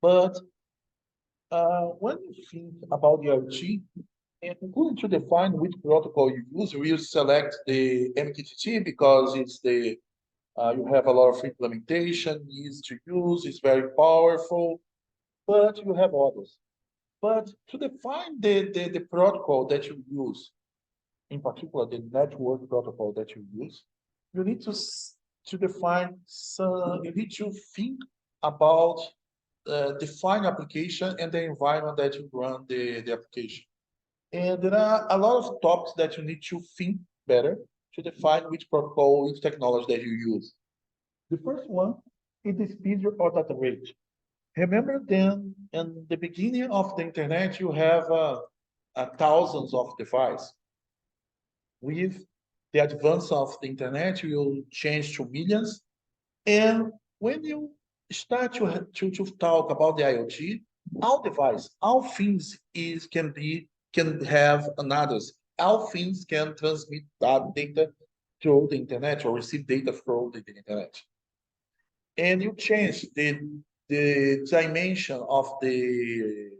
But when you think about the IoT, and including to define which protocol you use, we select the MQTT because it's the you have a lot of implementation, easy to use, it's very powerful, but you have others. But to define the protocol that you use, in particular the network protocol that you use, you need to define some, you need to think about define application and the environment that you run the application. And there are a lot of topics that you need to think better to define which protocol, which technology that you use. The first one is the speed or data rate. Remember then, in the beginning of the internet, you have thousands of devices. With the advance of the internet, you will change to millions. And when you start to talk about the IoT, all device, all things can have another. All things can transmit that data through the internet or receive data through the internet. And you change the dimension of the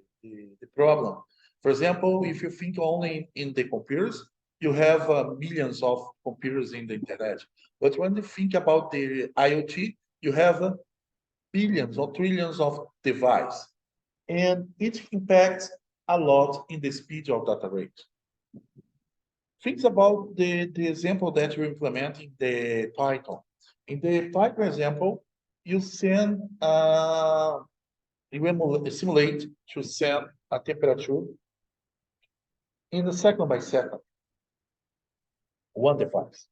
problem. For example, if you think only in the computers, you have millions of computers in the internet. But when you think about the IoT, you have billions or trillions of devices. And it impacts a lot in the speed of data rate. Think about the example that you're implementing the Python. In the Python example, you send you simulate to send a temperature in a second by second, one device.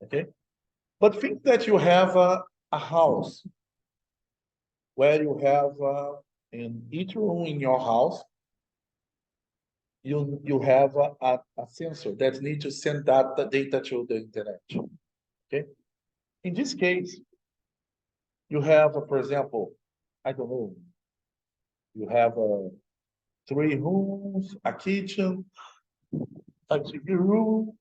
Okay, but think that you have a house where you have in each room in your house you have a sensor that needs to send that data to the internet. Okay, in this case, you have, for example, I don't know, you have 3 rooms, a kitchen, a TV room,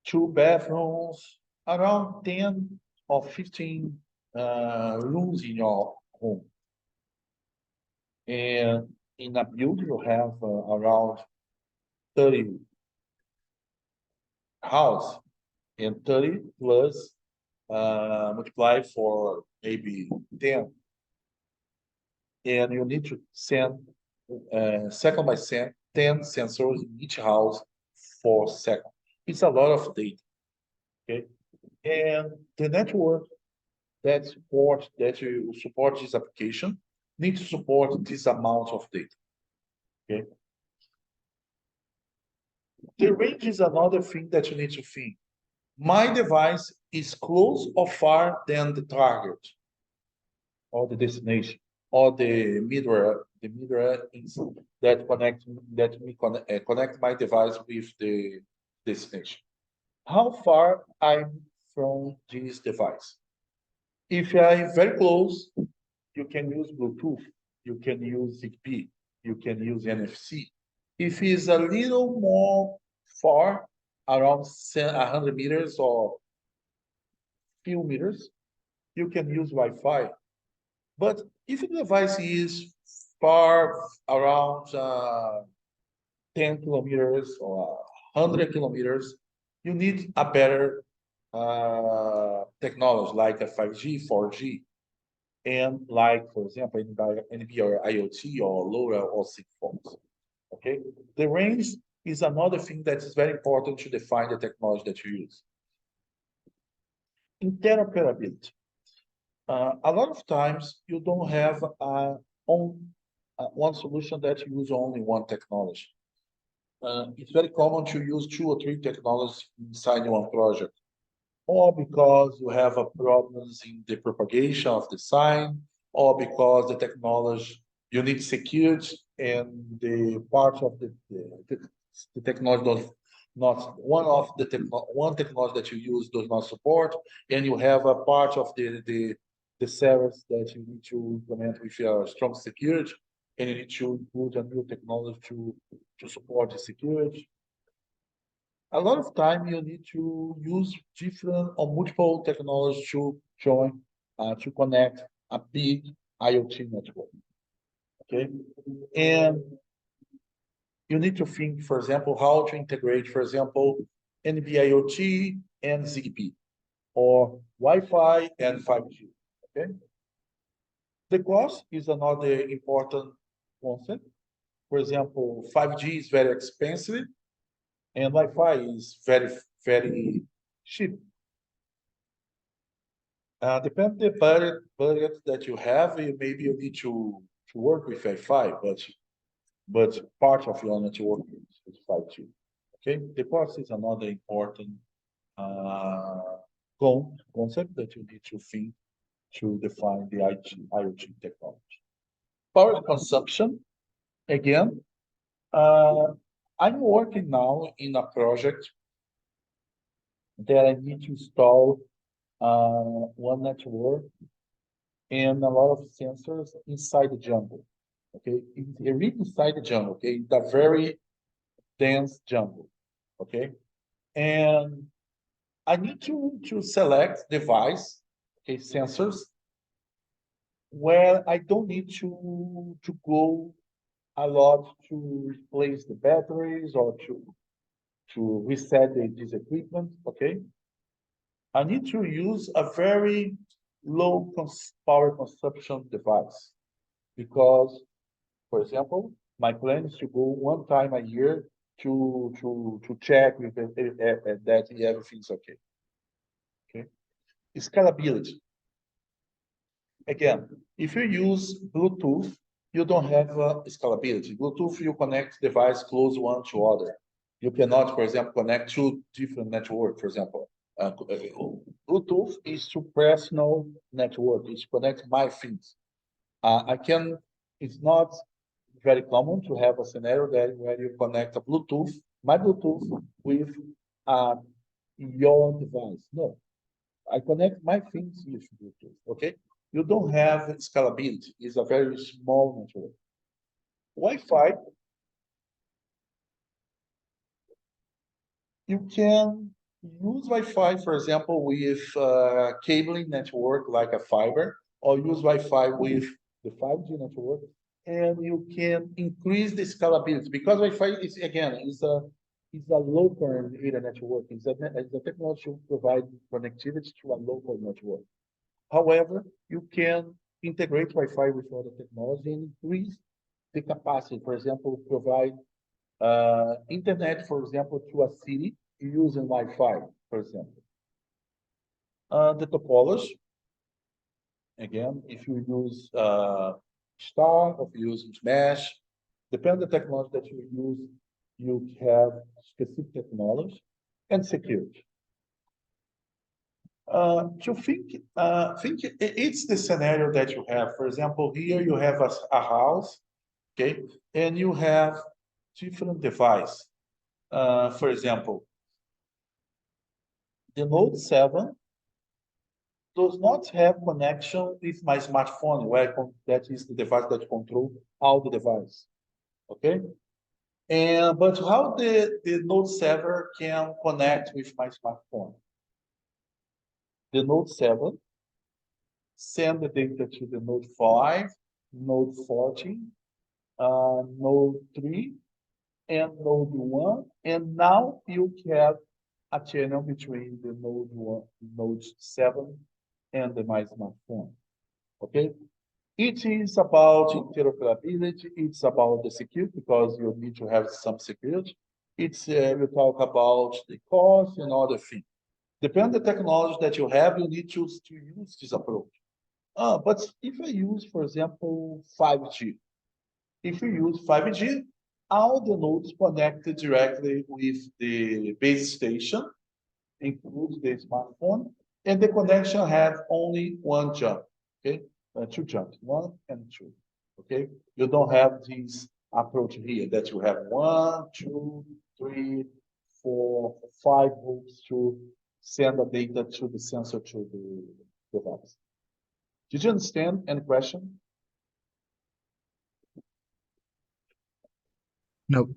2 bathrooms, around 10 or 15 rooms in your home. And in a building, you have around 30 house, and 30 plus multiply for maybe 10. And you need to send second by second 10 sensors in each house for second. It's a lot of data. Okay, and the network that you support this application needs to support this amount of data. Okay, the range is another thing that you need to think. My device is close or far than the target or the destination or the middleware that connect my device with the destination. How far I'm from this device? If I'm very close, you can use Bluetooth, you can use ZigBee, you can use NFC. If it's a little more far, around 100 meters or few meters, you can use Wi-Fi. But if the device is far, around 10 kilometers or 100 kilometers, you need a better technology like a 5G, 4G, and like, for example, NB or IoT or LoRa or Sigfox. Okay, the range is another thing that is very important to define the technology that you use. Interoperability. A lot of times you don't have one solution that use only one technology. It's very common to use 2 or 3 technologies inside one project, or because you have problems in the propagation of the sign, or because the technology you need security and the part of the technology does not one technology that you use does not support, and you have a part of the service that you need to implement with a strong security, and you need to include a new technology to support the security. A lot of time you need to use different or multiple technologies to join, to connect a big IoT network. Okay, and you need to think, for example, how to integrate, for example, NB-IoT and ZigBee, or Wi-Fi and 5G. Okay, the cost is another important concept. For example, 5G is very expensive, and Wi-Fi is very cheap. Depend the budget that you have, maybe you need to work with Wi-Fi, but part of your network is 5G. Okay, the cost is another important uh, concept that you need to think to define the IoT technology. Power consumption, again, uh, I'm working now in a project that I need to install one network and a lot of sensors inside the jungle. Okay, it's really inside the jungle. Okay, it's a very dense jungle. Okay, and I need to select device, okay, sensors where I don't need to go a lot to replace the batteries or to reset this equipment. Okay, I need to use a very low power consumption device because, for example, my plan is to go one time a year to check that everything's okay. Okay, scalability. Again, if you use Bluetooth, you don't have scalability. Bluetooth, you connect device close one to other. You cannot, for example, connect two different networks, for example. Bluetooth is to personal network. It's connect my things. I can, it's not very common to have a scenario that where you connect a Bluetooth, my Bluetooth with uh, your device. No, I connect my things with Bluetooth, okay? You don't have scalability. It's a very small network. Wi-Fi, you can use Wi-Fi, for example, with cabling network like a fiber, or use Wi-Fi with the 5G network, and you can increase the scalability because Wi-Fi is again is a local area network. It's a technology to provide connectivity to a local network. However, you can integrate Wi-Fi with other technology and increase the capacity. For example, provide internet, for example, to a city using Wi-Fi, for example. The topology, again, if you use star, or if you use mesh, depending on the technology that you use, you have specific technology and security. Think it's the scenario that you have. For example, here you have a house, okay, and you have different device. For example, the Note 7 does not have connection with my smartphone, that is the device that control all the device. Okay, and but how the Note 7 can connect with my smartphone? The Note 7 send the data to the Note 5, Note 14, Node 3, and Node 1, and now you have a channel between the Node 1, Node 7, and the my smartphone. Okay? It is about interoperability, it's about the security, because you need to have some security. It's we talk about the cost and other things. Depending on the technology that you have, you need to use this approach. But if I use, for example, 5G, if you use 5G, all the nodes connected directly with the base station, includes the smartphone, and the connection have only one jump, okay? Two jumps, one and two, okay? You don't have this approach here that you have one, two, three, four, five hoops to send the data to the sensor to the device. Did you understand? Any question? No.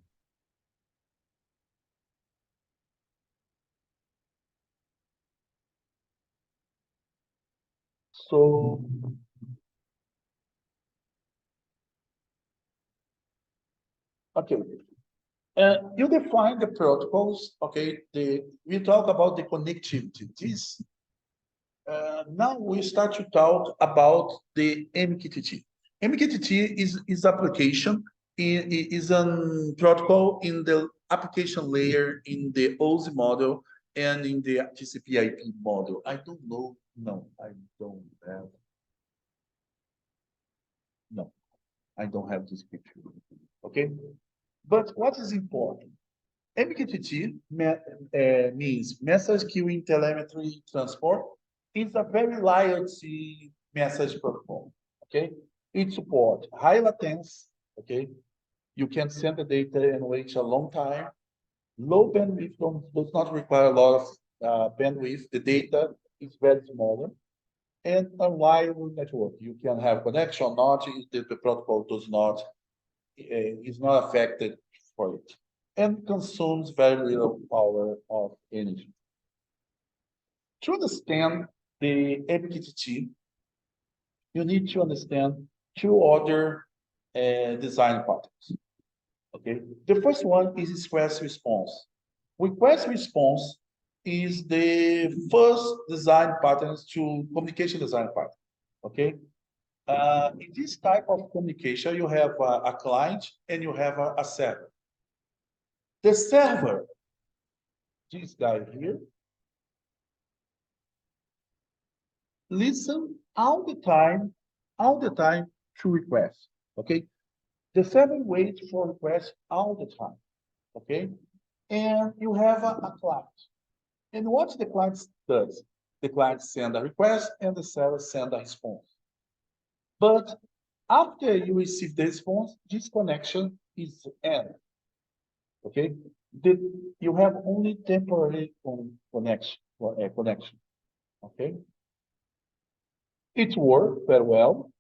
So Okay. You define the protocols. Okay. We talk about the connectivity. Now we start to talk about the MQTT. MQTT is application, is a protocol in the application layer in the OSI model and in the TCP/IP model. I don't know. No, I don't have. No, I don't have this picture. Okay, but what is important? MQTT means message queuing telemetry transport. It's a very latency message protocol. Okay, it supports high latency. Okay, you can send the data and wait a long time. Low bandwidth does not require a lot of bandwidth. The data is very smaller. And a wireless network, you can have connection or not. The protocol does not is not affected for it, and consumes very little power of energy. To understand the MQTT, you need to understand two other design patterns. Okay, the first one is request response. Request response is the first design patterns to communication design pattern. Okay, in this type of communication, you have a client and you have a server. The server, this guy here, listen all the time to requests. Okay, the server waits for requests all the time. Okay, and you have a client. And what the client does? The client sends a request and the server sends a response. But after you receive the response, this connection is end. Okay, you have only temporary connection. Okay, it works very well,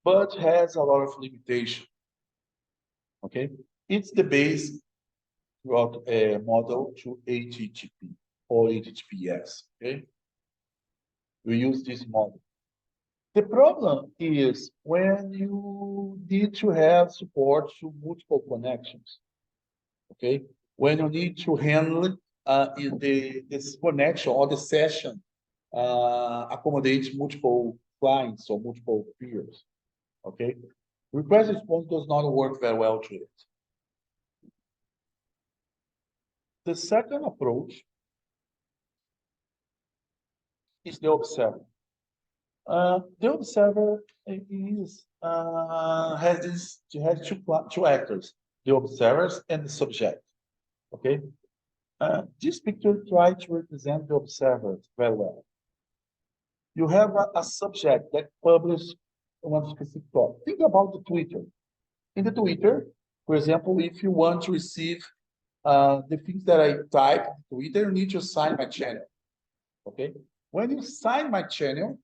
but has a lot of limitation. Okay, it's the base throughout a model to HTTP or HTTPS. Okay, we use this model. The problem is when you need to have support to multiple connections. Okay, when you need to handle this connection or the session accommodates multiple clients or multiple peers. Okay, request response does not work very well to it. The second approach is the observer. The observer has two actors: the observers and the subject. Okay, this picture tries to represent the observers very well. You have a subject that publishes one specific thought. Think about the Twitter. In the Twitter, for example, if you want to receive the things that I type in Twitter, you need to sign my channel. Okay, when you sign my channel,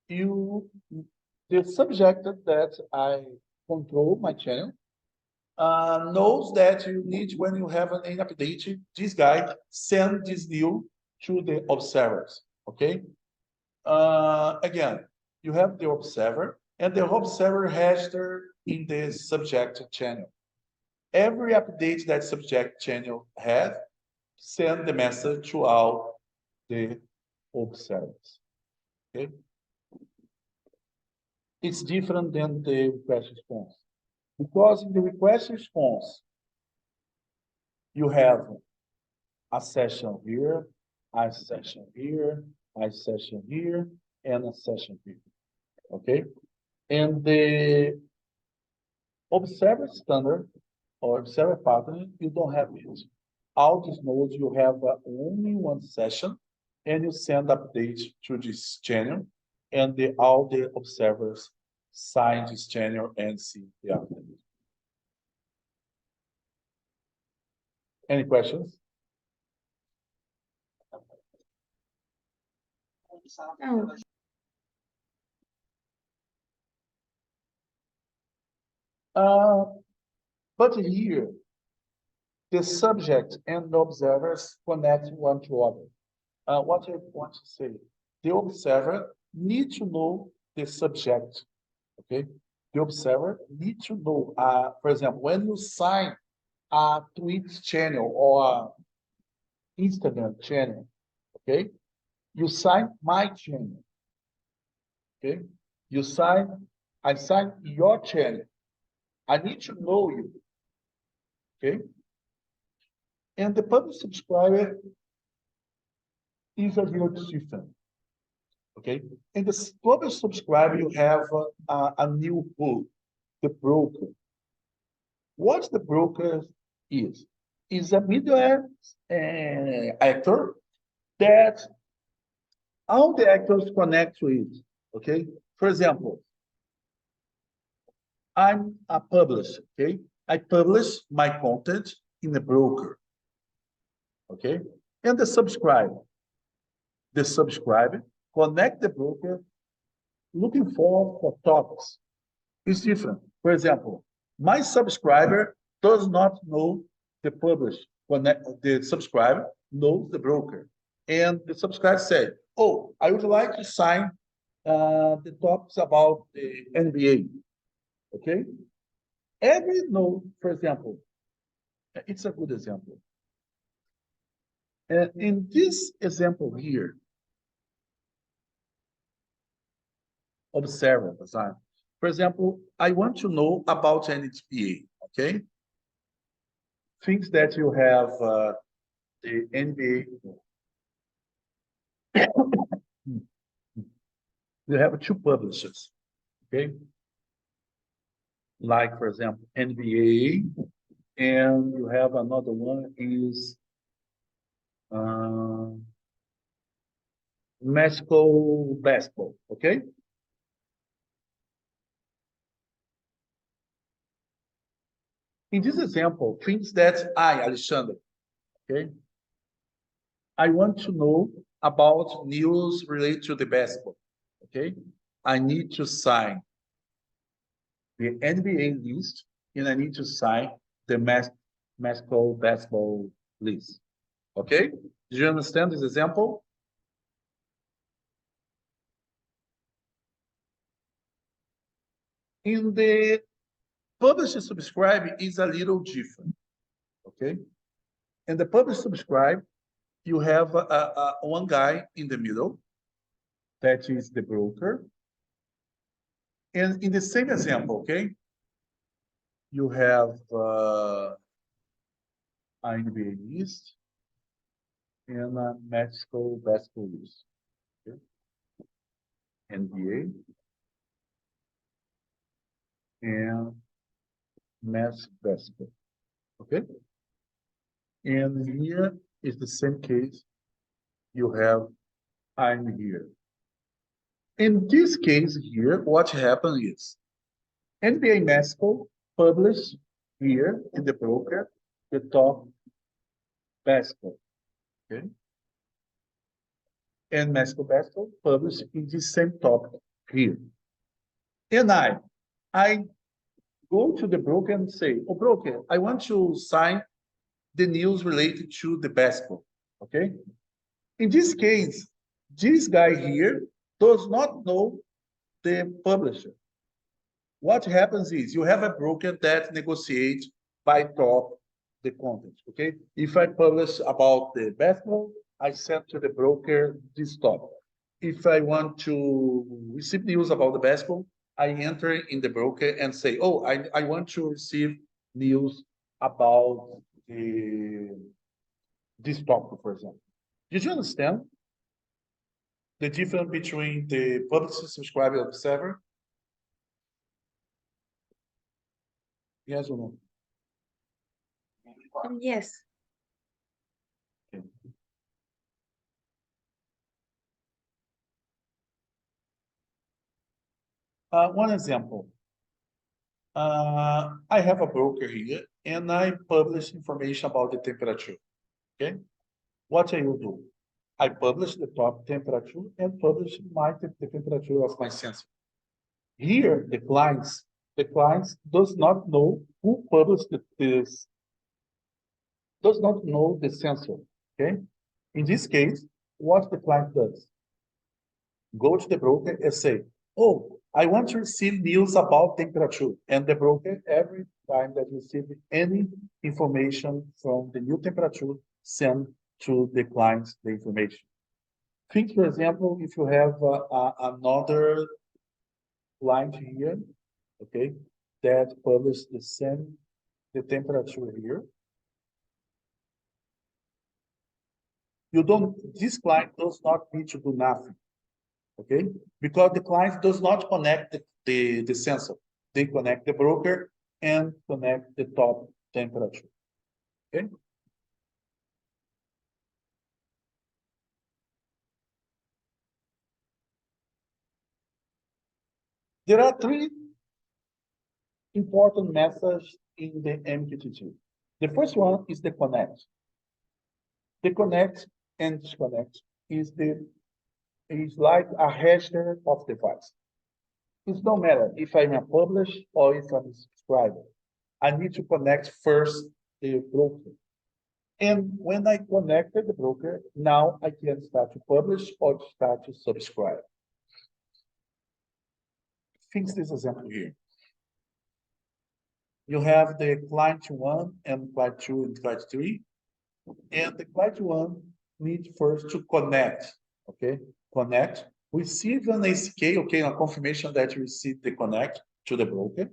the subject that I control my channel knows that you need, when you have an update, this guy send this new to the observers. Okay. Again, you have the observer, and the observer register in the subject channel. Every update that subject channel has, send the message to all the observers. Okay. It's different than the request response, because in the request response, you have a session here, a session here, a session here, and a session here. Okay, and the observer standard or observer pattern, you don't have it. All these nodes, you have only one session, and you send updates to this channel, and all the observers sign this channel and see the update. Any questions? No. But here, the subject and the observers connect one to other. What I want to say, the observer needs to know the subject. Okay, the observer needs to know, for example, when you sign a Twitch channel or a Instagram channel, okay? You sign my channel, okay? I sign your channel. I need to know you, okay? And the public subscriber is a little different, okay? In the public subscriber, you have a new hook, the broker. What the broker is a middle actor that all the actors connect to it, okay? For example, I'm a publisher, okay? I publish my content in a broker, okay? And the subscriber connect the broker looking for topics. It's different. For example, my subscriber does not know the publisher. The subscriber knows the broker. And the subscriber said, oh, I would like to sign the topics about the NBA. Okay? Every node, for example, it's a good example. In this example here, observe design. For example, I want to know about NHPA, okay? Things that you have the NBA. You have two publishers, okay? Like, for example, NBA, and you have another one is Mexico basketball, okay? In this example, things that I, Alexander, okay? I want to know about news related to the basketball, okay? I need to sign the NBA list, and I need to sign the Mexico basketball list, okay? Do you understand this example? In the publish and subscribe is a little different, okay? In the publish subscribe, you have one guy in the middle, that is the broker. And in the same example, okay, you have NBA list and Mexico basketball list. Okay? NBA and mass basketball. Okay? And here is the same case. You have I'm here. In this case here, what happened is NBA Mexico published here in the broker the top basketball. Okay? And Mexico basketball published in the same topic here. And I go to the broker and say, oh, broker, I want to sign the news related to the basketball, okay? In this case, this guy here does not know the publisher. What happens is you have a broker that negotiates by top the content, okay? If I publish about the basketball, I send to the broker this topic. If I want to receive news about the basketball, I enter in the broker and say, oh, I want to receive news about this topic, for example. Did you understand the difference between the public subscriber and observer? Yes or no? Yes. Okay. One example. I have a broker here and I publish information about the temperature. Okay. What I will do? I publish the top temperature and publish the temperature of my sensor. Here, the clients does not know who published this, does not know the sensor. Okay. In this case, what the client does? Go to the broker and say, oh, I want to receive news about temperature, and the broker, every time that receive any information from the new temperature, send to the client the information. Think, for example, if you have another client here, okay, that publish the same, the temperature here. You don't, this client does not need to do nothing, okay? Because the client does not connect the sensor. They connect the broker and connect the top temperature, okay? There are three important messages in the MQTT. The first one is the connect. The connect and disconnect is like a register of device. It don't matter if I'm a publish or if I'm a subscriber. I need to connect first the broker. And when I connected the broker, now I can start to publish or start to subscribe. Think this example here. You have the client one and client two and client three. And the client one needs first to connect, okay? Connect, receive an ACK, okay, a confirmation that you received the connect to the broker.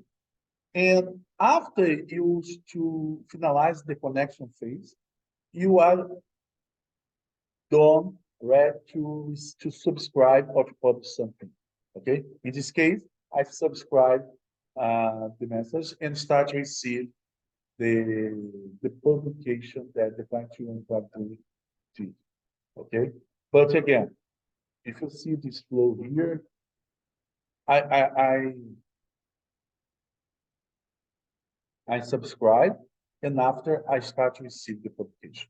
And after you to finalize the connection phase, you are done, ready to subscribe or to publish something, okay? In this case, I subscribe the message and start to receive the publication that the client and client did, okay? But again, if you see this flow here, I subscribe, and after I start to receive the publication.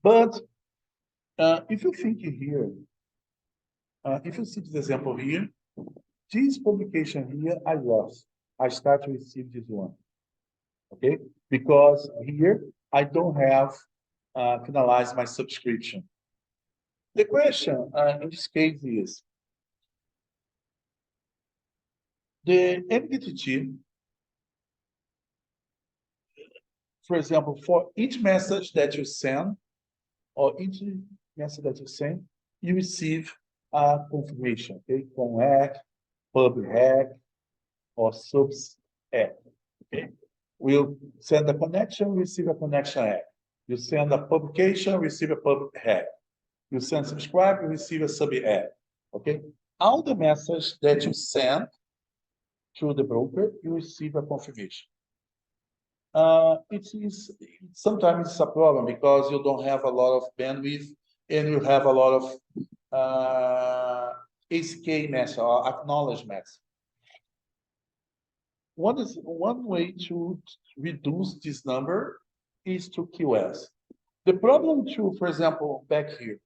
But if you think here, if you see this example here, this publication here, I lost. I start to receive this one, okay? Because here, I don't have finalized my subscription. The question in this case is, the MQTT, for example, for each message that you send, or each message that you send, you receive a confirmation, okay? From hack, pub hack, or subs hack, okay? We'll send a connection, receive a connection hack. You send a publication, receive a pub hack. You send subscribe, you receive a sub hack, okay? All the message that you send to the broker, you receive a confirmation. It is sometimes it's a problem because you don't have a lot of bandwidth and you have a lot of ACK message or acknowledgement. One way to reduce this number is to QS. The problem too, for example, back here,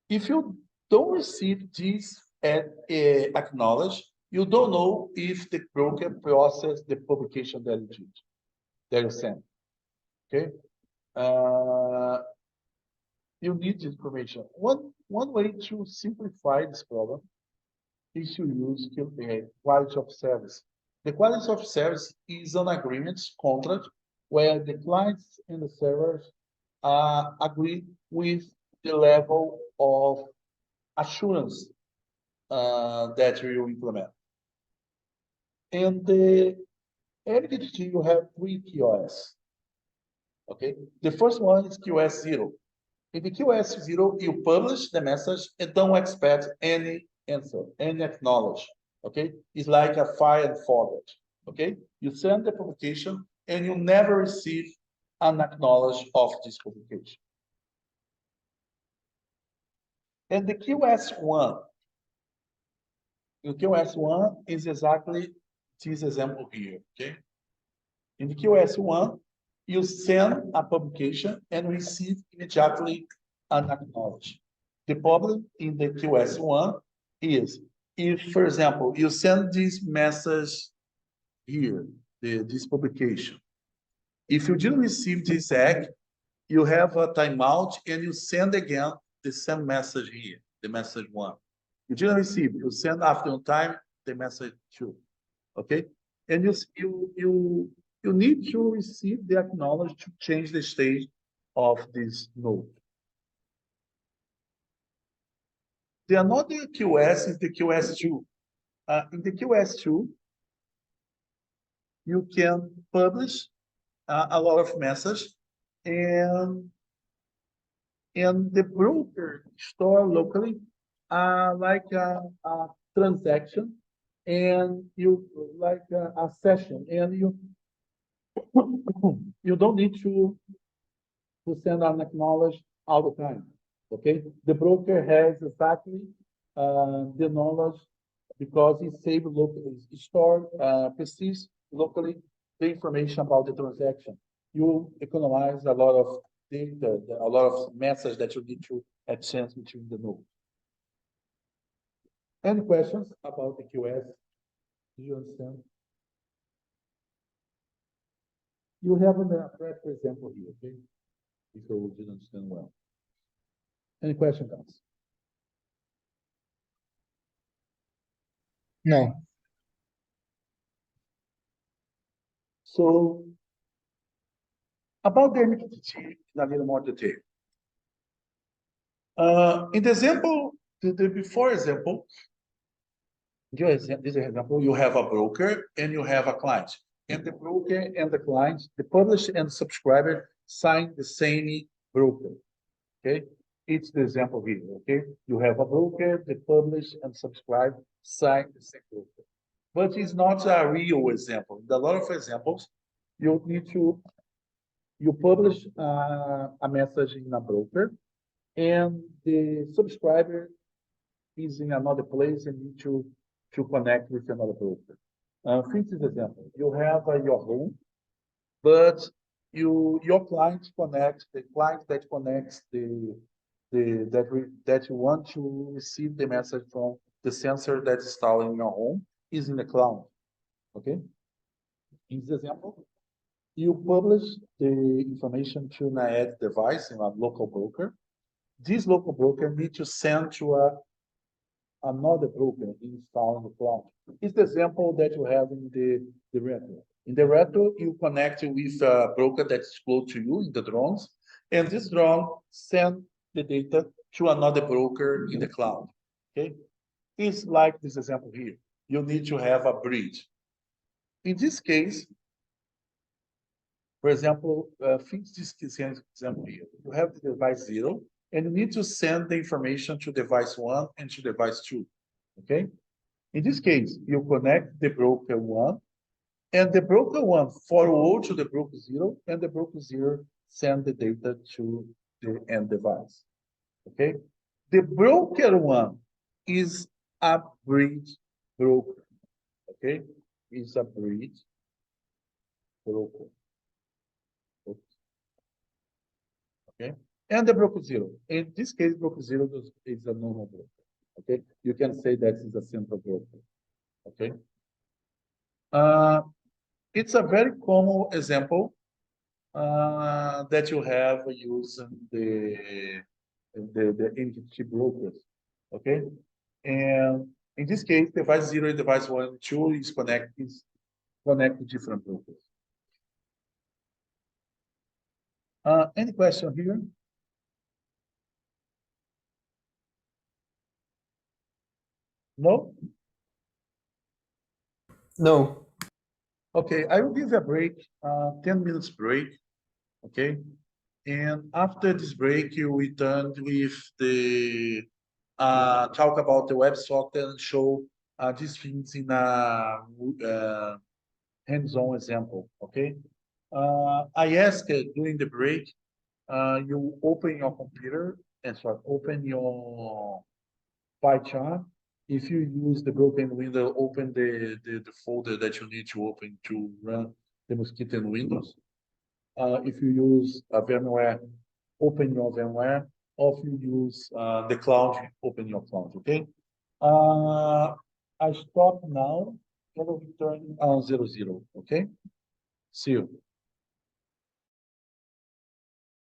if you don't receive this acknowledge, you don't know if the broker processed the publication that you did, that you sent. Okay, you need this information. One way to simplify this problem is to use quality of service. The quality of service is an agreement contract where the clients and the servers agree with the level of assurance that you implement. And the MQTT, you have three QoS. Okay, the first one is QoS 0. In the QoS 0, you publish the message and don't expect any answer, any acknowledge. Okay, it's like a fire and forward. Okay, you send the publication and you never receive an acknowledge of this publication. And the QoS1, the QoS1 is exactly this example here. Okay, in the QoS1, you send a publication and receive immediately an acknowledge. The problem in the QoS1 is if, for example, you send this message here, this publication. If you didn't receive this egg, you have a timeout and you send again the same message here, the message one. You didn't receive, you send after a time the message two. Okay? And you need to receive the acknowledge to change the state of this node. The another QS is the QS2. In the QS2, you can publish a lot of messages and the broker store locally like a transaction and you like a session and you don't need to send an acknowledge all the time. Okay, the broker has exactly the knowledge because he saved locally, store precise locally the information about the transaction. You economize a lot of data, a lot of messages that you need to exchange between the nodes. Any questions about the QS? Do you understand? You have a practical example here, okay? If you didn't understand well. Any question, guys? No. So, about the MQTT in a little more detail. In the example, the before example, this example, you have a broker and you have a client. And the broker and the client, the publisher and subscriber sign the same broker. Okay, it's the example here. Okay, you have a broker, the publish and subscribe sign the same broker. But it's not a real example. In a lot of examples, you need to publish a message in a broker, and the subscriber is in another place and need to connect with another broker. Think this example. You have your home, but your client connects the client that connects that you want to receive the message from the sensor that's installed in your home is in the cloud. Okay. In this example, you publish the information to an edge device in a local broker. This local broker needs to send to another broker installed in the cloud. It's the example that you have in the retro. In the retro, you connect with a broker that's close to you in the drones, and this drone sends the data to another broker in the cloud. Okay, it's like this example here. You need to have a bridge. In this case, for example, think this example here. You have the device 0, and you need to send the information to device 1 and to device 2. Okay? In this case, you connect the broker 1, and the broker 1 forward to the broker 0, and the broker 0 send the data to the end device. Okay? The broker 1 is a bridge broker. Okay? Is a bridge broker. Okay, and the broker 0. In this case, broker 0 is a normal broker. Okay, you can say that is a central broker. Okay, it's a very common example that you have using the MQTT brokers. Okay, and in this case, device 0 and device 1 and 2 is connect different brokers. Any question here? No? No. Okay, I will give a break, 10 minutes break. Okay, and after this break, you return with the talk about the WebSocket and show these things in a hands-on example. Okay, I asked during the break, you open your computer and open your pie chart. If you use the broken window, open the folder that you need to open to run the Mosquito in Windows. If you use a VMware, open your VMware. Or if you use the cloud, open your cloud, okay? I stop now and I'll return on 00, okay? See you.